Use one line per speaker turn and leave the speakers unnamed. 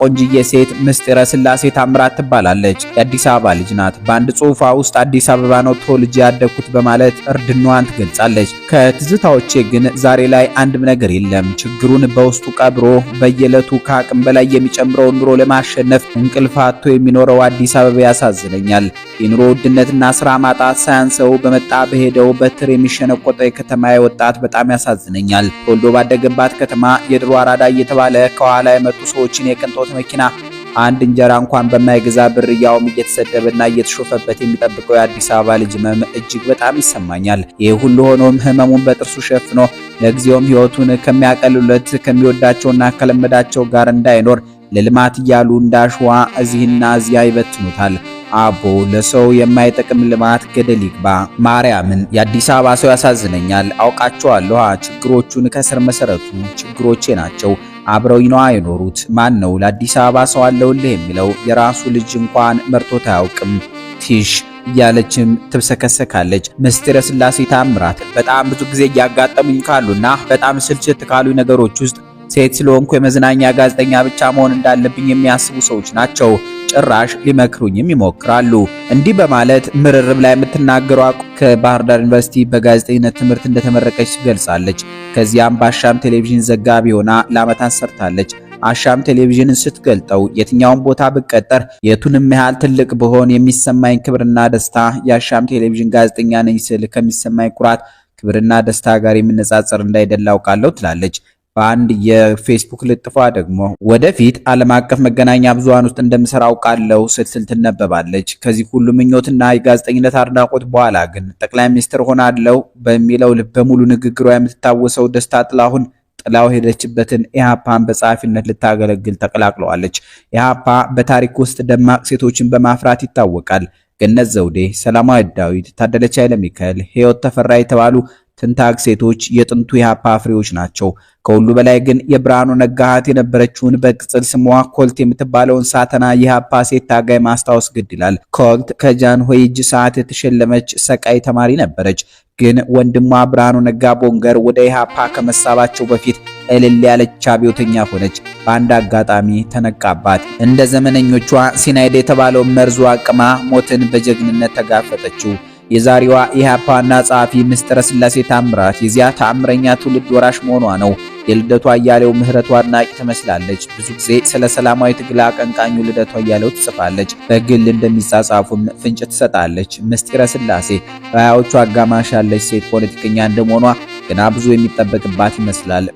ቆንጅዬ ሴት ምስጢረ ስላሴ ታምራት ትባላለች። የአዲስ አበባ ልጅ ናት። በአንድ ጽሑፏ ውስጥ አዲስ አበባ ነው ተወልጄ ያደግኩት በማለት እርድናዋን ትገልጻለች። ከትዝታዎቼ ግን ዛሬ ላይ አንድም ነገር የለም። ችግሩን በውስጡ ቀብሮ በየዕለቱ ከአቅም በላይ የሚጨምረውን ኑሮ ለማሸነፍ እንቅልፍ አጥቶ የሚኖረው አዲስ አበባ ያሳዝነኛል። የኑሮ ውድነትና ስራ ማጣት ሳያንሰው በመጣ በሄደው በትር የሚሸነቆጠው የከተማ ወጣት በጣም ያሳዝነኛል። ተወልዶ ባደገባት ከተማ የድሮ አራዳ እየተባለ ከኋላ የመጡ ሰዎችን የቅንጦት መኪና አንድ እንጀራ እንኳን በማይገዛ ብር ያውም እየተሰደበና እየተሾፈበት የሚጠብቀው የአዲስ አበባ ልጅ ህመም እጅግ በጣም ይሰማኛል። ይህ ሁሉ ሆኖም ህመሙን በጥርሱ ሸፍኖ ለጊዜውም ህይወቱን ከሚያቀልሉለት ከሚወዳቸውና ከለመዳቸው ጋር እንዳይኖር ለልማት እያሉ እንዳሸዋ እዚህና እዚያ ይበትኑታል። አቦ ለሰው የማይጠቅም ልማት ገደል ይግባ። ማርያምን የአዲስ አበባ ሰው ያሳዝነኛል። አውቃቸዋለሁ ችግሮቹን ከስር መሰረቱ ችግሮቼ ናቸው። አብረው ነው የኖሩት። ማን ነው ለአዲስ አበባ ሰው አለውልህ የሚለው? የራሱ ልጅ እንኳን መርቶት አያውቅም። ቲሽ እያለችም ትብሰከሰካለች። ምስጢረ ስላሴ ታምራት በጣም ብዙ ጊዜ እያጋጠሙኝ ካሉና በጣም ስልችት ካሉ ነገሮች ውስጥ ሴት ስለሆንኩ የመዝናኛ ጋዜጠኛ ብቻ መሆን እንዳለብኝ የሚያስቡ ሰዎች ናቸው። ጭራሽ ሊመክሩኝም ይሞክራሉ። እንዲህ በማለት ምርርብ ላይ የምትናገረው ከባህር ዳር ዩኒቨርሲቲ በጋዜጠኝነት ትምህርት እንደተመረቀች ገልጻለች። ከዚያም በአሻም ቴሌቪዥን ዘጋቢ ሆና ለዓመታት ሰርታለች። አሻም ቴሌቪዥንን ስትገልጠው የትኛውን ቦታ ብቀጠር የቱንም ያህል ትልቅ ብሆን የሚሰማኝ ክብርና ደስታ የአሻም ቴሌቪዥን ጋዜጠኛ ነኝ ስል ከሚሰማኝ ኩራት ክብርና ደስታ ጋር የሚነጻጸር እንዳይደለ አውቃለሁ ትላለች። በአንድ የፌስቡክ ልጥፏ ደግሞ ወደፊት ዓለም አቀፍ መገናኛ ብዙሃን ውስጥ እንደምሰራ አውቃለሁ ስትል ትነበባለች። ከዚህ ሁሉ ምኞትና የጋዜጠኝነት አድናቆት በኋላ ግን ጠቅላይ ሚኒስትር ሆናለሁ በሚለው ልበ ሙሉ ንግግሯ የምትታወሰው ደስታ ጥላሁን ጥላው ሄደችበትን ኢሃፓን በጸሐፊነት ልታገለግል ተቀላቅለዋለች። ኢሃፓ በታሪክ ውስጥ ደማቅ ሴቶችን በማፍራት ይታወቃል። ገነት ዘውዴ፣ ሰላማዊት ዳዊት፣ ታደለች ኃይለ ሚካኤል፣ ሕይወት ተፈራ የተባሉ ትንታግ ሴቶች የጥንቱ ኢሃፓ ፍሬዎች ናቸው። ከሁሉ በላይ ግን የብርሃኑ ነጋ እህት የነበረችውን በቅጽል ስሟ ኮልት የምትባለውን ሳተና የኢሃፓ ሴት ታጋይ ማስታወስ ግድ ይላል። ኮልት ከጃንሆይ እጅ ሰዓት የተሸለመች ሰቃይ ተማሪ ነበረች። ግን ወንድሟ ብርሃኑ ነጋ ቦንገር ወደ ኢሃፓ ከመሳባቸው በፊት እልል ያለች አብዮተኛ ሆነች። በአንድ አጋጣሚ ተነቃባት። እንደ ዘመነኞቿ ሲናይድ የተባለው መርዙ አቅማ ሞትን በጀግንነት ተጋፈጠችው። የዛሬዋ ኢሃፓና ጸሐፊ ምስጢረ ስላሴ ታምራት የዚያ ተአምረኛ ትውልድ ወራሽ መሆኗ ነው። የልደቷ አያሌው ምህረቷ አድናቂ ትመስላለች። ብዙ ጊዜ ስለ ሰላማዊ ትግል አቀንቃኙ ልደቷ አያሌው ትጽፋለች። በግል እንደሚጻጻፉም ፍንጭ ትሰጣለች። ምስጢረ ስላሴ በሀያዎቹ አጋማሽ ያለች ሴት ፖለቲከኛ እንደመሆኗ ገና ብዙ የሚጠበቅባት ይመስላል።